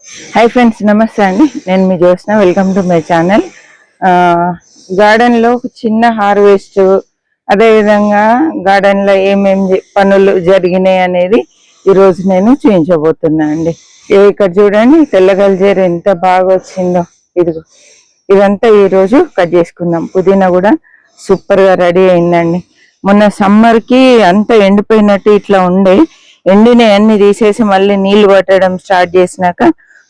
Hi friends नमस्ते अंडी నేను మీ Jyotsna welcome to my channel garden లో చిన్న హార్వెస్ట్ అదే విధంగా గార్డెన్ లో ఏమేం పనులు జరిగినాయి అనేది ఈ రోజు నేను చూపించబోతున్నా అండి ఇక్కడ చూడండి తెల్లగల్జేరు ఎంత బాగా వచ్చిందో ఇదిగో ఇదంతా ఈ రోజు కట్ చేసుకుందాం పుదీనా కూడా సూపర్ గా రెడీ అయిందండి మొన్న సమ్మర్ కి అంతా ఎండిపోయినట్టు ఇట్లా ఉండే ఎండినే అన్ని తీసేసి మళ్ళీ నీళ్లు పట్టడం స్టార్ట్ చేసినాక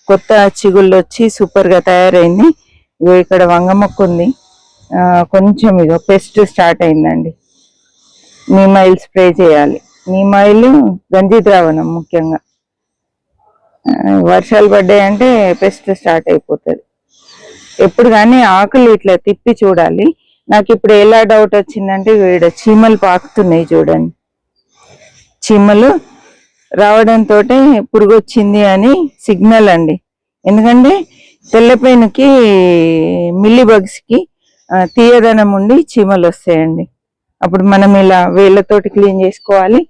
కొత్త చిగుళ్ళు వచ్చి సూపర్ గా తయారైంది ఇగో ఇక్కడ వంగమొక్క ఉంది కొంచెం ఇగో పెస్ట్ స్టార్ట్ అయిందండి నీమ్ ఆయిల్ స్ప్రే చేయాలి నీమ్ ఆయిల్ గంజి ద్రావణం ముఖ్యంగా వర్షాలు పడ్డాయంటే పెస్ట్ స్టార్ట్ అయిపోతుంది ఎప్పుడు కానీ ఆకులు ఇట్లా తిప్పి చూడాలి నాకు ఇప్పుడు ఎలా డౌట్ వచ్చిందంటే ఇక్కడ చీమలు పాకుతున్నాయి చూడండి చీమలు రావడంతో పురుగు వచ్చింది అని సిగ్నల్ అండి ఎందుకంటే తెల్లపైనకి మిల్లీ బగ్స్ కి తీయదనం ఉండి చీమలు వస్తాయండి అప్పుడు మనం ఇలా వేళ్ళతోటి క్లీన్ చేసుకోవాలి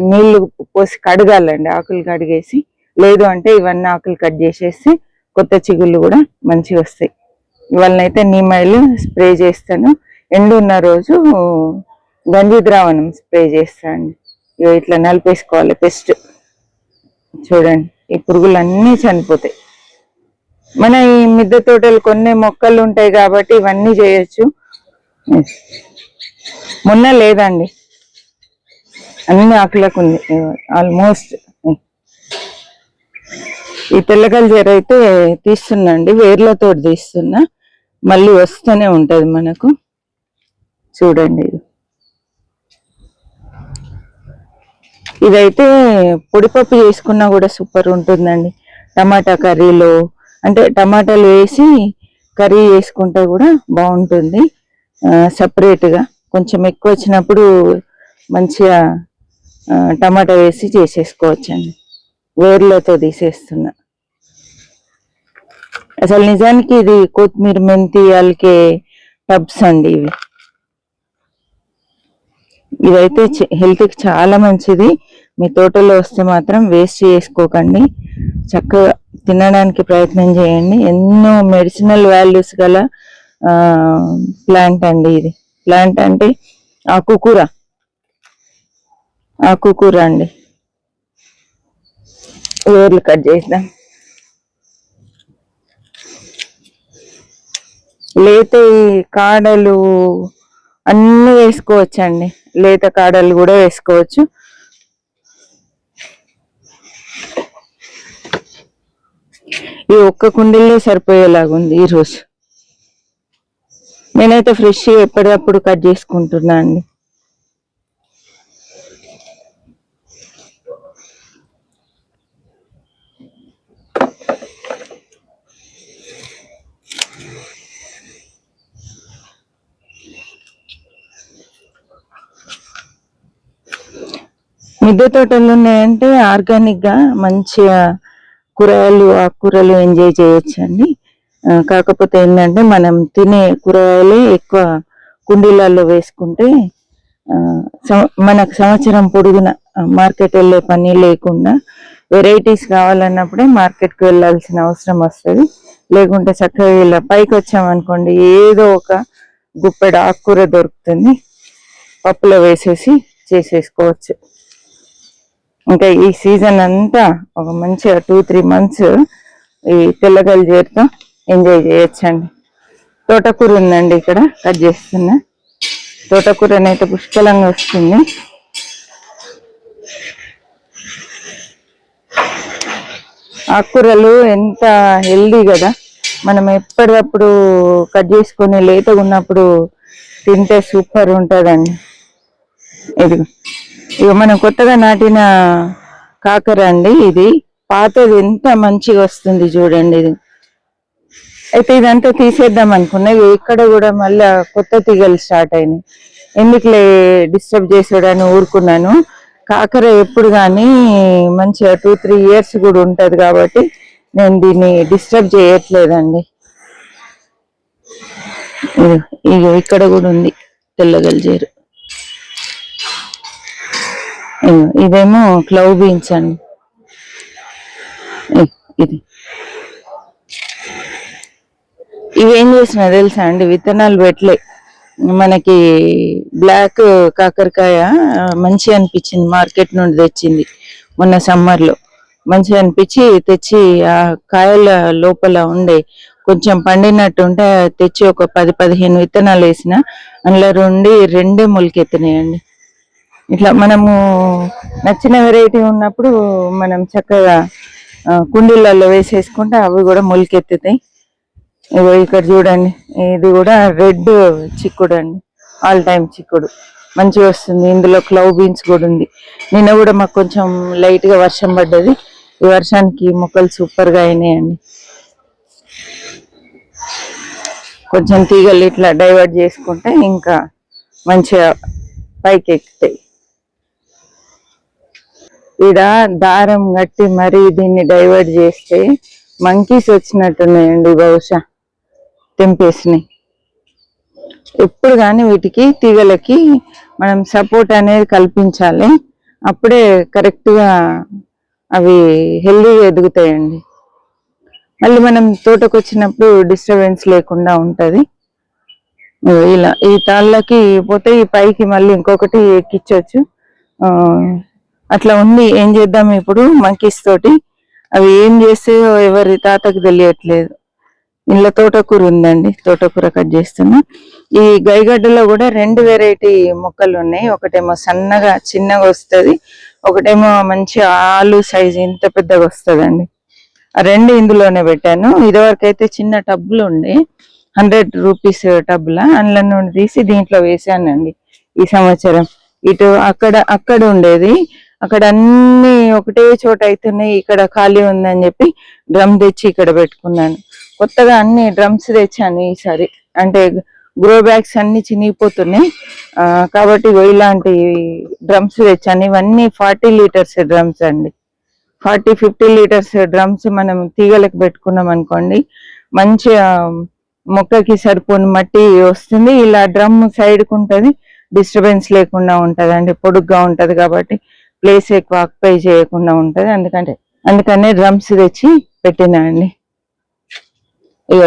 నీళ్లు పోసి కడగాలండి ఆకులు కడిగేసి లేదు అంటే ఇవన్నీ ఆకులు కట్ చేసేసి కొత్త చిగుళ్ళు కూడా మంచిగా వస్తాయి ఇవాళనైతే నీమ్ ఆయిల్ స్ప్రే చేస్తాను ఎండు ఉన్న రోజు గంజి ద్రావణం స్ప్రే చేస్తాను ఇట్లా నలిపేసుకోవాలి పెస్ట్ చూడండి ఈ పురుగులన్నీ చనిపోతాయి మన ఈ మిద్దె తోటలు కొన్ని మొక్కలు ఉంటాయి కాబట్టి ఇవన్నీ చేయొచ్చు మొన్న లేదండి అన్ని ఆకులకు ఉంది ఆల్మోస్ట్ ఈ తెల్లగల్జేరు అయితే తీస్తున్నా అండి వేర్లతో తీస్తున్నా మళ్ళీ వస్తూనే ఉంటది మనకు చూడండి ఇదైతే పొడిపప్పు చేసుకున్నా కూడా సూపర్ ఉంటుందండి టమాటా కర్రీలో అంటే టమాటాలు వేసి కర్రీ చేసుకుంటే కూడా బాగుంటుంది సపరేట్గా కొంచెం ఎక్కువ వచ్చినప్పుడు మంచిగా టమాటా వేసి చేసేసుకోవచ్చండి వేర్లతో తీసేస్తున్నా అసలు నిజానికి ఇది కొత్తిమీర మెంతి అల్కే టబ్స్ అండి ఇదైతే హెల్త్ కి చాలా మంచిది మీ తోటలో వస్తే మాత్రం వేస్ట్ చేసుకోకండి చక్కగా తినడానికి ప్రయత్నం చేయండి ఎన్నో మెడిసినల్ వాల్యూస్ గల ప్లాంట్ అండి ఇది ప్లాంట్ అంటే ఆకుకూర అండి వేర్లు కట్ చేద్దాం లేత కాడలు అన్ని వేసుకోవచ్చండి లేత కాడలు కూడా వేసుకోవచ్చు ఈ ఒక్క కుండీలో సరిపోయేలాగా ఉంది ఈరోజు నేనైతే ఫ్రెష్ ఎప్పటికప్పుడు కట్ చేసుకుంటున్నా అండి మిద్దె తోటలు ఉన్నాయంటే ఆర్గానిక్ గా మంచిగా కూరగాయలు ఆకుకూరలు ఎంజాయ్ చేయొచ్చండి కాకపోతే ఏంటంటే మనం తినే కూరగాయలే ఎక్కువ కుండీలలో వేసుకుంటే మనకు సంవత్సరం పొడుగున మార్కెట్ వెళ్ళే పని లేకుండా వెరైటీస్ కావాలన్నప్పుడే మార్కెట్కి వెళ్ళాల్సిన అవసరం వస్తుంది లేకుంటే చక్కగా ఇలా పైకి వచ్చామనుకోండి ఏదో ఒక గుప్పెడు ఆకుకూర దొరుకుతుంది పప్పులో వేసేసి చేసేసుకోవచ్చు ఇంకా ఈ సీజన్ అంతా ఒక మంచిగా 2-3 months ఈ తెల్లగల్జేరుతో ఎంజాయ్ చేయొచ్చండి తోటకూర ఉందండి ఇక్కడ కట్ చేస్తున్నా తోటకూరనైతే పుష్కలంగా వస్తుంది ఆకుకూరలు ఎంత హెల్దీ కదా మనం ఎప్పటికప్పుడు కట్ చేసుకొని లేతగా ఉన్నప్పుడు తింటే సూపర్ ఉంటుందండి ఇక మనం కొత్తగా నాటిన కాకర అండి ఇది పాతది ఎంత మంచిగా వస్తుంది చూడండి ఇది అయితే ఇదంతా తీసేద్దాం అనుకున్నా ఇక్కడ కూడా మళ్ళా కొత్త తీగలు స్టార్ట్ అయినాయి ఎందుకులే డిస్టర్బ్ చేసాడని ఊరుకున్నాను కాకర ఎప్పుడు కానీ మంచిగా 2-3 years కూడా ఉంటది కాబట్టి నేను దీన్ని డిస్టర్బ్ చేయట్లేదండి ఇక ఇక్కడ కూడా ఉంది తెల్లగల్జేరు ఇదేమో క్లవ్ బీన్స్ అండి ఇది ఇవేం చేసినా తెలుసా అండి, విత్తనాలు పెట్టలే. మనకి బ్లాక్ కాకరకాయ మంచిగా అనిపించింది, మార్కెట్ నుండి తెచ్చింది మొన్న సమ్మర్ లో. మంచిగా అనిపించి తెచ్చి ఆ కాయల లోపల ఉండే కొంచెం పండినట్టు ఉంటే తెచ్చి ఒక 10-15 విత్తనాలు వేసిన, అందులో రెండే మొలకెత్తినాయండి. ఇట్లా మనము నచ్చిన వెరైటీ ఉన్నప్పుడు మనం చక్కగా కుండీలలో వేసేసుకుంటే అవి కూడా మొలకెత్తుతాయి. ఇగో ఇక్కడ చూడండి, ఇది కూడా రెడ్ చిక్కుడు అండి, ఆల్ టైమ్ చిక్కుడు మంచిగా వస్తుంది. ఇందులో క్లవ్ బీన్స్ కూడా ఉంది. నిన్న కూడా మాకు కొంచెం లైట్ గా వర్షం పడ్డది. ఈ వర్షానికి మొక్కలు సూపర్ గా అయినాయండి. కొంచెం తీగలు ఇట్లా డైవర్ట్ చేసుకుంటే ఇంకా మంచిగా పైకి ఎక్కుతాయి. ఈడ దారం కట్టి మరీ దీన్ని డైవర్ట్ చేస్తే మంకీస్ వచ్చినట్టున్నాయండి, బహుశా తెంపేసినాయి. ఎప్పుడు కానీ వీటికి తీగలకి మనం సపోర్ట్ అనేది కల్పించాలి, అప్పుడే కరెక్ట్ గా అవి హెల్దీగా ఎదుగుతాయండి. మళ్ళీ మనం తోటకు వచ్చినప్పుడు డిస్టర్బెన్స్ లేకుండా ఉంటది. ఇలా ఈ తాళ్ళకి పోతే ఈ పైకి మళ్ళీ ఇంకొకటి ఎక్కించవచ్చు. అట్లా ఉంది. ఏం చేద్దాం ఇప్పుడు మంకీస్ తోటి? అవి ఏం చేస్తాయో ఎవరి తాతకు తెలియట్లేదు. ఇంట్లో తోటకూర ఉందండి, తోటకూర కట్ చేస్తున్నా. ఈ గైగడ్డలో కూడా 2 వెరైటీ మొక్కలు ఉన్నాయి. ఒకటేమో సన్నగా చిన్నగా వస్తుంది, ఒకటేమో మంచి ఆలు సైజు ఇంత పెద్దగా వస్తుందండి. ఆ 2 ఇందులోనే పెట్టాను. ఇదివరకు అయితే చిన్న టబ్బులు ఉండే 100 రూపీస్ టబ్లా, అందులో నుండి తీసి దీంట్లో వేసానండి ఈ సంవత్సరం. ఇటు అక్కడ ఉండేది, అక్కడ అన్ని ఒకటే చోట అవుతున్నాయి, ఇక్కడ ఖాళీ ఉందని చెప్పి డ్రమ్ తెచ్చి ఇక్కడ పెట్టుకున్నాను. కొత్తగా అన్ని డ్రమ్స్ తెచ్చాను ఈసారి, అంటే గ్రో బ్యాగ్స్ అన్ని చినిగిపోతున్నాయి కాబట్టి ఇలాంటి డ్రమ్స్ తెచ్చాను. ఇవన్నీ 40 లీటర్స్ డ్రమ్స్ అండి. 40-50 లీటర్స్ డ్రమ్స్ మనం తీగలకు పెట్టుకున్నాం అనుకోండి, మంచిగా మొక్కకి సరిపోని మట్టి వస్తుంది. ఇలా డ్రమ్ సైడ్కి ఉంటుంది, డిస్టర్బెన్స్ లేకుండా ఉంటది అండి. పొడుగ్గా ఉంటది కాబట్టి ప్లేస్ ఎక్కువ ఆక్యుపై చేయకుండా ఉంటది. అందుకనే డ్రమ్స్ తెచ్చి పెట్టినా అండి.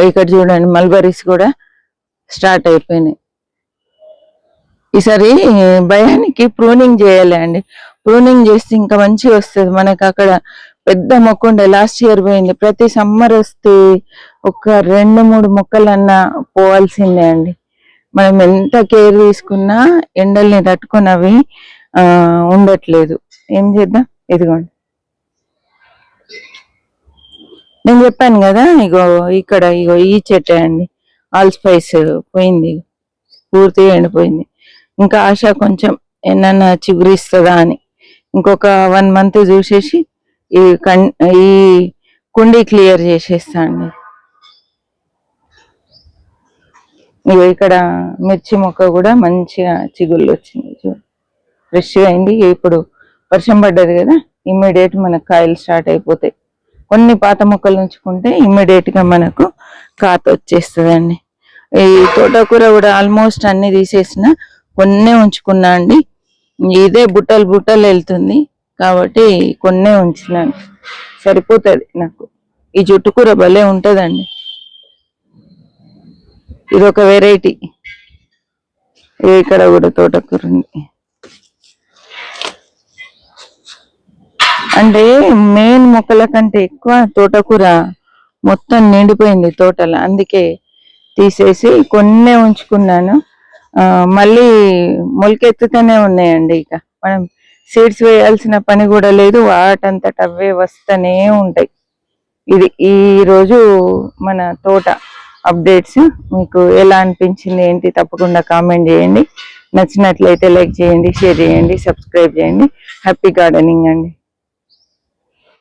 ఇక్కడ చూడండి, మల్బరీస్ కూడా స్టార్ట్ అయిపోయినాయి. ఈసారి భయానికి ప్రూనింగ్ చేయాలి అండి. ప్రూనింగ్ చేస్తే ఇంకా మంచిగా వస్తుంది. మనకు అక్కడ పెద్ద మొక్క ఉండే, లాస్ట్ ఇయర్ పోయింది. ప్రతి సమ్మర్ వస్తే ఒక 2-3 మొక్కలన్నా పోవాల్సిందే అండి. మనం ఎంత కేర్ తీసుకున్నా ఎండల్ని తట్టుకొని అవి ఉండట్లేదు. ఏం చేద్దాం? ఇదిగోండి, నేను చెప్పాను కదా, ఇగో ఈ చెట్టే అండి, ఆల్ స్పైస్ పోయింది, పూర్తిగా ఎండిపోయింది. ఇంకా ఆశ కొంచెం ఏమన్నా చిగురిస్తుందా అని. ఇంకొక 1 మంత్ చూసేసి ఈ కుండీ క్లియర్ చేసేస్తా అండి. ఇక్కడ మిర్చి మొక్క కూడా మంచిగా చిగుళ్ళు వచ్చింది, ఫ్రెష్గా అయింది. ఇప్పుడు వర్షం పడ్డది కదా, ఇమ్మీడియట్ మనకు కాయలు స్టార్ట్ అయిపోతాయి. కొన్ని పాత మొక్కలు ఉంచుకుంటే ఇమ్మీడియట్ గా మనకు కాత వచ్చేస్తుందండి. ఈ తోటకూర కూడా ఆల్మోస్ట్ అన్ని తీసేసిన, కొన్నే ఉంచుకున్నా అండి. ఇదే బుట్టలు వెళ్తుంది కాబట్టి కొన్నే ఉంచినాను, సరిపోతుంది నాకు. ఈ జుట్టుకూర భలే ఉంటదండి, ఇది ఒక వెరైటీ. ఇక్కడ కూడా తోటకూర ఉంది. అంటే మెయిన్ మొక్కల కంటే ఎక్కువ తోటకూర మొత్తం నిండిపోయింది తోటలో, అందుకే తీసేసి కొన్నే ఉంచుకున్నాను. మళ్ళీ మొలకెత్తుతూనే ఉన్నాయండి. ఇక మనం సీడ్స్ వేయాల్సిన పని కూడా లేదు, వాటంతట అవే వస్తూనే ఉంటాయి. ఇది ఈ రోజు మన తోట అప్డేట్స్. మీకు ఎలా అనిపించింది ఏంటి తప్పకుండా కామెంట్ చేయండి. నచ్చినట్లయితే లైక్ చేయండి, షేర్ చేయండి, సబ్స్క్రైబ్ చేయండి. హ్యాపీ గార్డెనింగ్ అండి.